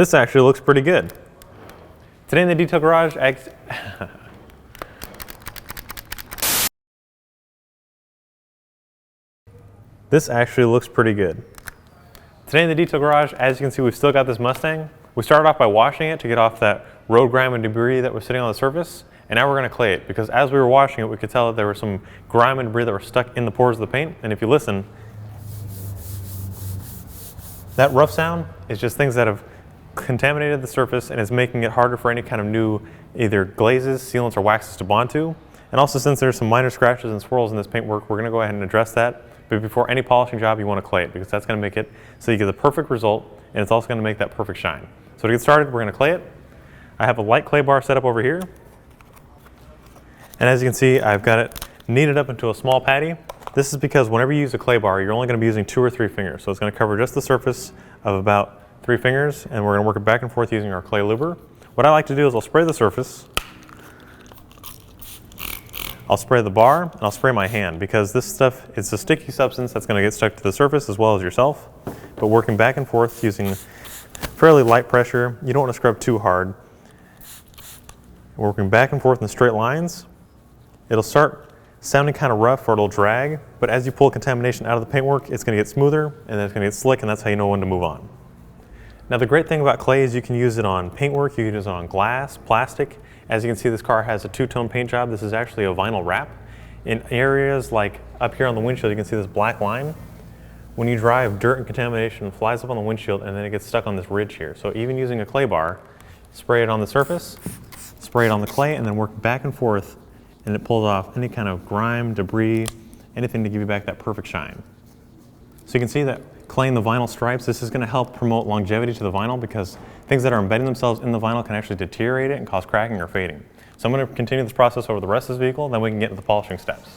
This actually looks pretty good. Today in the Detail Garage, this actually looks pretty good. Today in the Detail Garage, as you can see, we've still got this Mustang. We started off by washing it to get off that road grime and debris that was sitting on the surface, and now we're going to clay it, because as we were washing it, we could tell that there was some grime and debris that were stuck in the pores of the paint, and if you listen, that rough sound is just things that have contaminated the surface and is making it harder for any kind of new either glazes, sealants, or waxes to bond to. And also, since there's some minor scratches and swirls in this paintwork, we're going to go ahead and address that. But before any polishing job, you want to clay it, because that's going to make it so you get the perfect result, and it's also going to make that perfect shine. So to get started, we're going to clay it. I have a light clay bar set up over here. And as you can see, I've got it kneaded up into a small patty. This is because whenever you use a clay bar, you're only going to be using 2 or 3 fingers. So it's going to cover just the surface of about 3 fingers, and we're going to work it back and forth using our clay luber. What I like to do is I'll spray the surface, I'll spray the bar, and I'll spray my hand, because this stuff is a sticky substance that's going to get stuck to the surface as well as yourself. But working back and forth using fairly light pressure, you don't want to scrub too hard. Working back and forth in straight lines, it'll start sounding kind of rough or it'll drag, but as you pull contamination out of the paintwork, it's going to get smoother and then it's going to get slick, and that's how you know when to move on. Now the great thing about clay is you can use it on paintwork, you can use it on glass, plastic. As you can see, this car has a 2-tone paint job. This is actually a vinyl wrap. In areas like up here on the windshield, you can see this black line. When you drive, dirt and contamination flies up on the windshield and then it gets stuck on this ridge here. So even using a clay bar, spray it on the surface, spray it on the clay, and then work back and forth, and it pulls off any kind of grime, debris, anything to give you back that perfect shine. So you can see that claying the vinyl stripes, this is going to help promote longevity to the vinyl, because things that are embedding themselves in the vinyl can actually deteriorate it and cause cracking or fading. So I'm going to continue this process over the rest of this vehicle, then we can get into the polishing steps.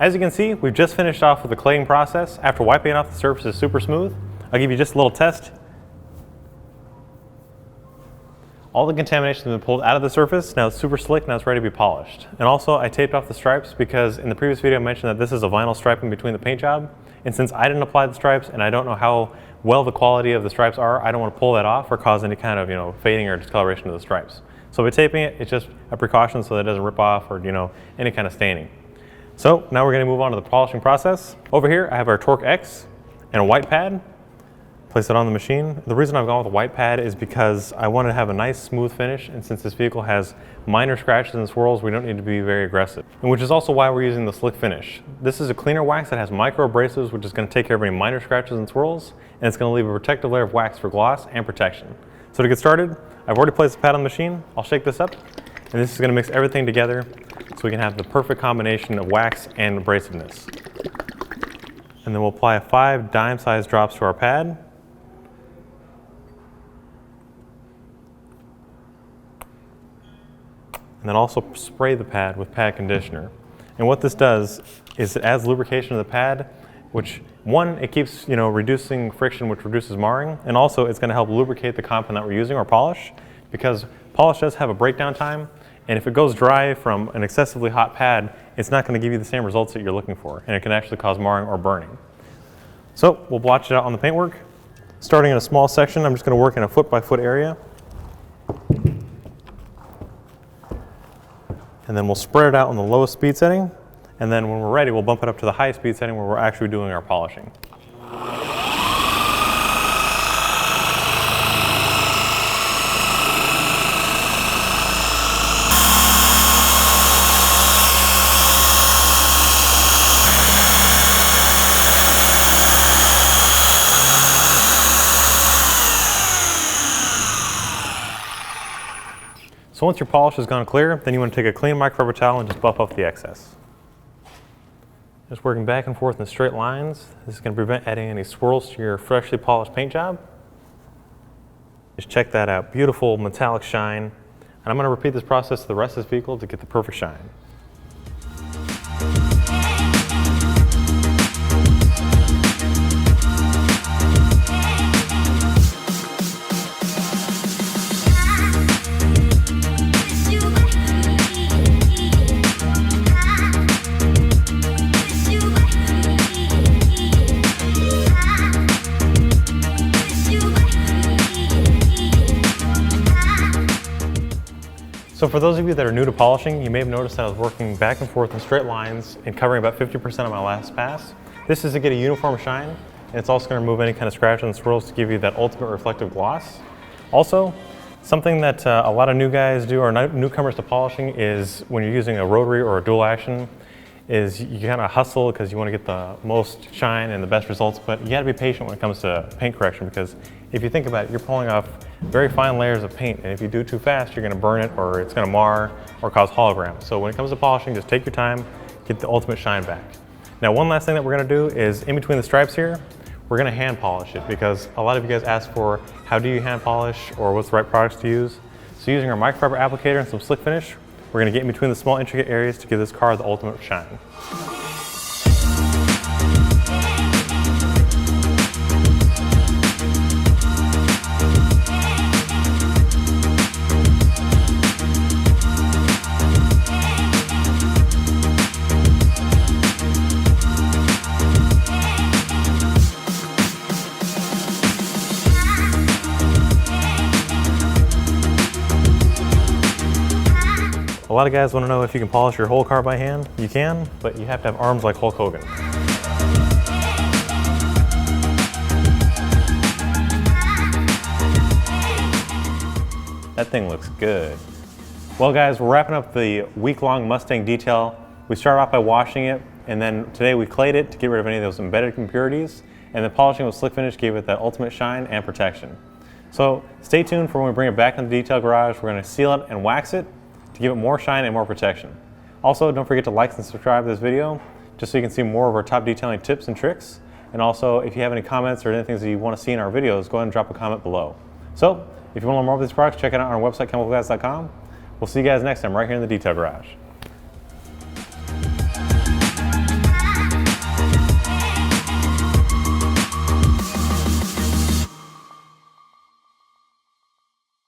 As you can see, we've just finished off with the claying process. After wiping it off, the surface is super smooth. I'll give you just a little test. All the contamination has been pulled out of the surface. Now it's super slick, now it's ready to be polished. And also I taped off the stripes because in the previous video I mentioned that this is a vinyl striping between the paint job. And since I didn't apply the stripes and I don't know how well the quality of the stripes are, I don't want to pull that off or cause any kind of fading or discoloration of the stripes. So by taping it, it's just a precaution so that it doesn't rip off or any kind of staining. So now we're going to move on to the polishing process. Over here I have our TORQ X and a white pad. Place it on the machine. The reason I've gone with a white pad is because I want to have a nice smooth finish, and since this vehicle has minor scratches and swirls, we don't need to be very aggressive. And which is also why we're using the slick finish. This is a cleaner wax that has micro abrasives, which is going to take care of any minor scratches and swirls, and it's going to leave a protective layer of wax for gloss and protection. So to get started, I've already placed the pad on the machine. I'll shake this up, and this is going to mix everything together so we can have the perfect combination of wax and abrasiveness. And then we'll apply 5 dime-sized drops to our pad. And then also spray the pad with pad conditioner. And what this does is it adds lubrication to the pad, which it keeps reducing friction, which reduces marring, and also it's going to help lubricate the compound that we're using, or polish, because polish does have a breakdown time, and if it goes dry from an excessively hot pad, it's not going to give you the same results that you're looking for, and it can actually cause marring or burning. So we'll blotch it out on the paintwork. Starting in a small section, I'm just going to work in a foot-by-foot area. And then we'll spread it out on the lowest speed setting. And then when we're ready, we'll bump it up to the high speed setting where we're actually doing our polishing. So once your polish has gone clear, then you want to take a clean microfiber towel and just buff off the excess. Just working back and forth in straight lines. This is going to prevent adding any swirls to your freshly polished paint job. Just check that out. Beautiful metallic shine. And I'm going to repeat this process to the rest of this vehicle to get the perfect shine. So for those of you that are new to polishing, you may have noticed that I was working back and forth in straight lines and covering about 50% of my last pass. This is to get a uniform shine, and it's also going to remove any kind of scratch on the swirls to give you that ultimate reflective gloss. Also, something that a lot of new guys do, or newcomers to polishing, is when you're using a rotary or a dual action, is you kind of hustle because you want to get the most shine and the best results, but you got to be patient when it comes to paint correction, because if you think about it, you're pulling off very fine layers of paint, and if you do too fast, you're going to burn it, or it's going to mar or cause holograms. So when it comes to polishing, just take your time, get the ultimate shine back. Now, one last thing that we're going to do is in between the stripes here, we're going to hand polish it, because a lot of you guys ask for how do you hand polish or what's the right products to use. So using our microfiber applicator and some slick finish, we're going to get in between the small intricate areas to give this car the ultimate shine. A lot of guys want to know if you can polish your whole car by hand. You can, but you have to have arms like Hulk Hogan. That thing looks good. Well guys, we're wrapping up the week-long Mustang detail. We started off by washing it, and then today we clayed it to get rid of any of those embedded impurities, and then polishing with slick finish gave it that ultimate shine and protection. So stay tuned for when we bring it back in the detail garage. We're going to seal it and wax it to give it more shine and more protection. Also, don't forget to like and subscribe to this video just so you can see more of our top detailing tips and tricks. And also, if you have any comments or anything that you want to see in our videos, go ahead and drop a comment below. So, if you want to learn more about these products, check it out on our website, chemicalguys.com. We'll see you guys next time right here in the detail garage.